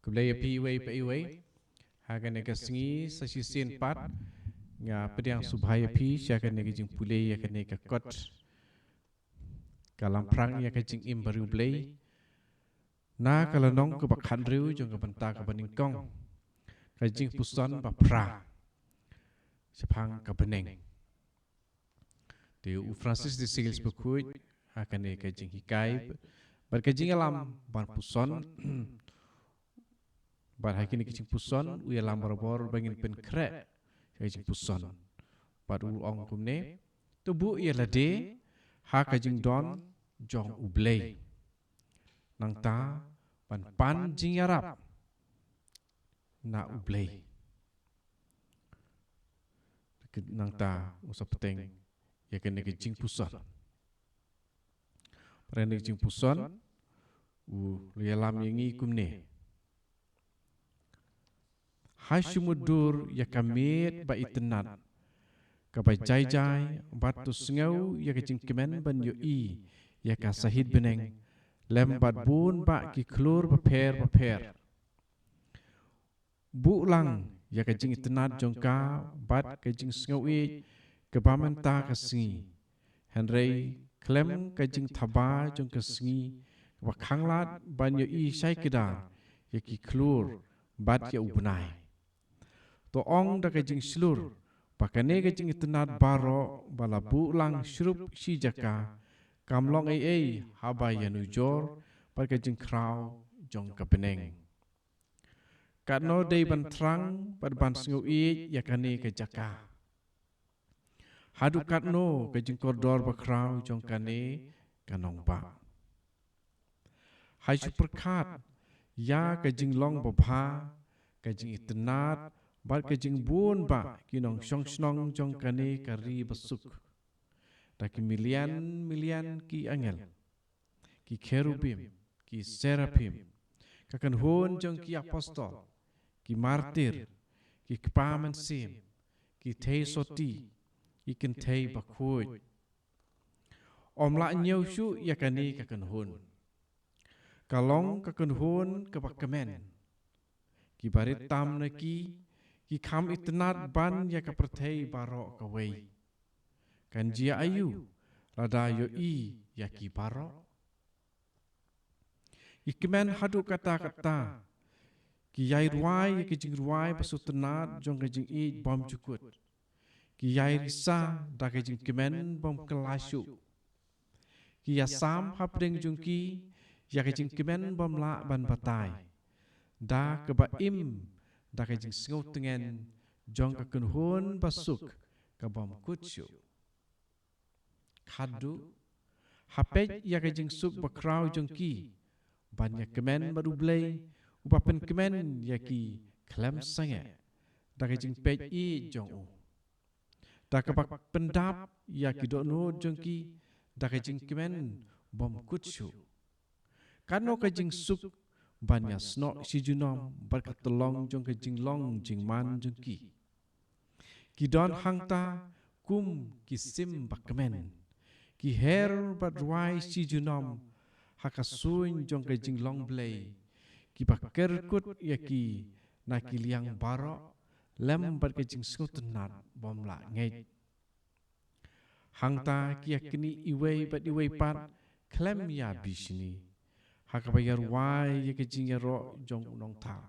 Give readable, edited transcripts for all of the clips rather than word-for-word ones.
Kublai api iway pa iway. Hagan nega sengi sasisen pat. Nga pedang subhaya api. Siakan nega jing pulai yakan nega kot. Kalam perang yakan jing imbaru blay. Na kalau nong ke bak handriu jong ke bentak ke beningkong. Kajing puson ba pra. Sepang ke beneng. Di Francis de Sales berkuit akan ni kajing hikai. Berkajing alam ban puson. Bar hakini kajing puson u alam bor bangin pen krek kajing puson. Bar ong kumne tubu ia lade ha kajing don jong ublay. Nang ta pan jing arab na ublay. Nang ta usap peteng ya kena kajing puson. Perene kajing puson lialam yangi kumne. Hashumudur ya kamit ba itenat. Kabai jai batu sengau ya kajing kemen ban yoi ya ka sahid beneng. Lembat bun ba ki klur baper. Bulang ya kajing itenat jongka bat kajing sengau kebaman ta kasengi. Henry klem kajing thaba jong kasengi wakanglat banyo syai kedar yaki klur bat ya ubnai. To ong da kajing slur pakane kajing itenat baro bala bulang syrup si jaka kamlong haba yanujor par kajing kraw jong kapeneng. Katno day ban trang par ban sengu yakane kajaka. Hadu katno kajing koridor bakraw jong kane kanong ba. Hai superkat ya kajing long babha kajing itenat bar kajing bun ba kinong syong jong kane kari besuk. Daki milian ki angel ki kerubim ki serapim kakan hon jong ki apostol ki martir ki kepaman sim ki tei soti ikan tei bakut. Omla nyau syu yakani kakan hun. Kalong kakan hun kabakamen. Ki barit tam naki ki kam itenat ban yakapertei baro kawai. Kan jia ayu rada yoi yaki baro. Ikemen hadu kata-kata ki yai ruai yaki jing ruai pasutenat jong kajing bom cukut. Ki yai risa da kajing kemen bom kelasyu. Ki yasam hapdeng jungki ya kajing kemen bom la ban batai. Da kebaim da kajing sengau tengen jong kakenhun basuk ke bom kutsyu. Kadu hapej ya kajing suk bakraw jongki banyak kemen baru blay ubapen kemen yaki klem sange da kajing pej jong u. Da kabak pendap ya kidono jongki da kajing kemen bom kutsyu. Kano kajing suk banyak snok si junom berkatelong jong kajing long jing man jongki. Kidon hangta kum kisim bakkemen. Ki her badwai si junom hakasun jong kajing long blay. Ki bakerkut yaki nakiliang barok lem bat kajing skutenat bom la ngait. Hangta kiyakini iway bat iway pat klem ya bisini. Hakabayar wai ya kajing yaro jong unong ta.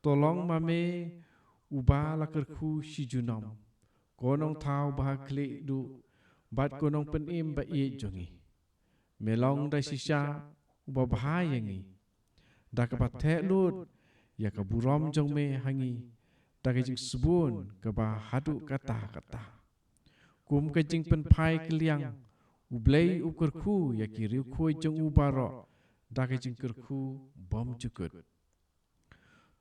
Tolong mame uba lakerku si junom. Konong tau bahak klik du bat konong penim ba jongi. Melong da sisa uba bahayangi. Da kapatek lut ya kaburom jong me hangi. Da kajing sebun keba hadu kata-kata. Kum kajing penpai keliang ublay ukerku ya kiriu koi jong ubaro da kajing kerku bom cukut.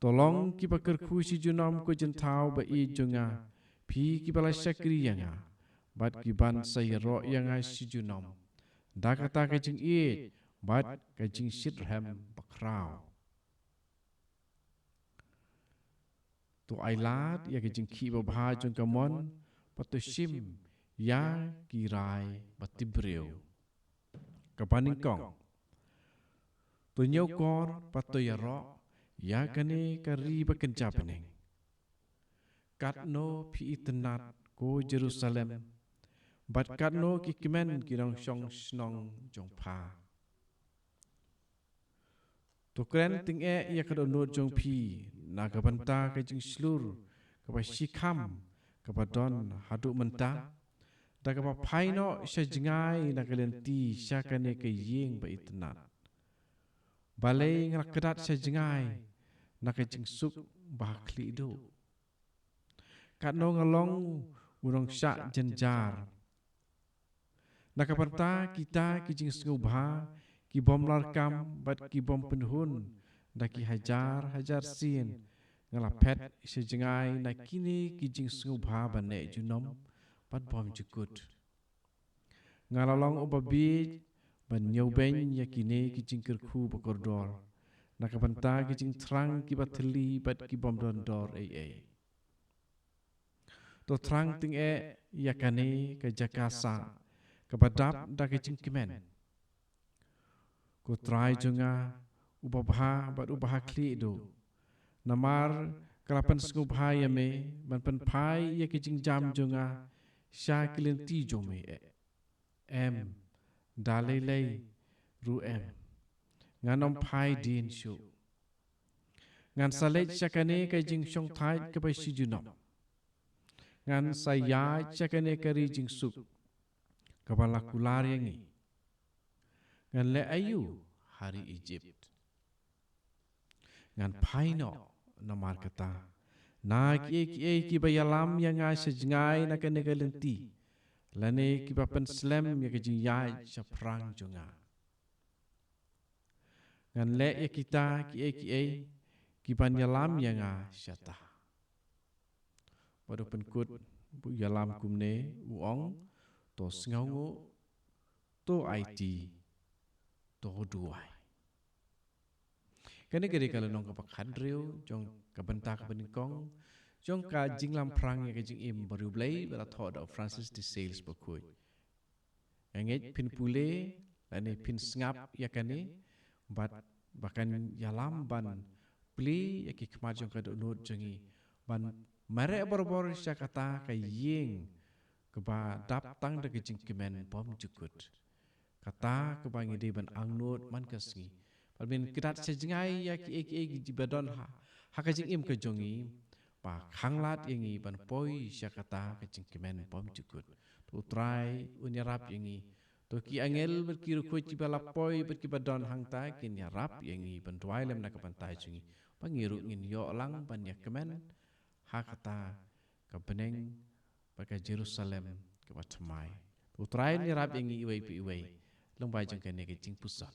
Tolong kipa kerku si junom ko jentau ba jonga pi kibala syakri yanga bat kiban sayro yanga si junom. Da kata kajing bat kajing sitrhem bakraw. Tu ailat ya kajing ki babha jong kamon patusim ya kirai batibreu. Kapaningkong. Tu nyau kor patu yaro ya kane kari bekerja peneng katno pi itenat ko Jerusalem bat katno ki kimen kirang syong snong jong pa to kren ting ya kadonot jong pi na kabanta ka jing slur ka shikam ka don hadu menta da ka paino sya jingai na kalenti sya kane ka yeng ba itenat balai ngak kedat sya jingai na ka jing suk ba kli do katno ngalong urang syak jenjar na kapanta kita ki jing ngubha ki bom larkam bat ki bom penhun da ki hajar sin ngalapet sejingai na kini ki jing ngubha bane junom bat bom jukut ngalalong obabi ban nyoben ya kini ki jing kerku bakordor na kapanta ki jing trang ki bateli bat ki bom dondor to trang ting ya kane ka jakasa kabadap da ke kimen ko try junga ubabha bat ubah kli do namar kalapan skubha ya me ban pen pai ya ke jam junga sha kilenti jome em dalele ru nganom pai din shu ngan salet chakane ka jing shong thai ka bai si junam ngan saya chakane kari jing suk kabala kular yangi ngan le ayu hari Egypt ngan paino namar kata na ki bayalam yang sejngai na kene galenti lane ki papen slam ya kejing ya perang junga ngan le ya kita ki banyalam yang syata pada penkut bu yalam kumne uong to sngaungu to IT to duai kene gede kalau nong kapak hadriu jong kabentak beningkong jong ka jinglam perang ya kejing im baru blai bala thought of Francis de Sales bakui anget pin pule lane pin ngap ya kane bat bahkan yalam ban pli ya ki kemajong ka donut jongi ban mare bor sya kata ka yeng keba daptang de kejing kemen bom jukut kata kebangi de ban angnut man kasngi palbin kidat sejingai ya ki jibadon ha kejing im ke jongi pa khanglat yengi ban poi sya kata kejing kemen bom jukut tu try unyarap yengi to ki angel berkiru ko cibala poi berkibadon hangta kin yarap yengi ban tuailem na kapantai jongi pangiru ngin yo lang ban ya kemen ha kata ka beneng baka Jerusalem ke batamai utrai ni rap yengi iwei long bai jong kene ke jing pusat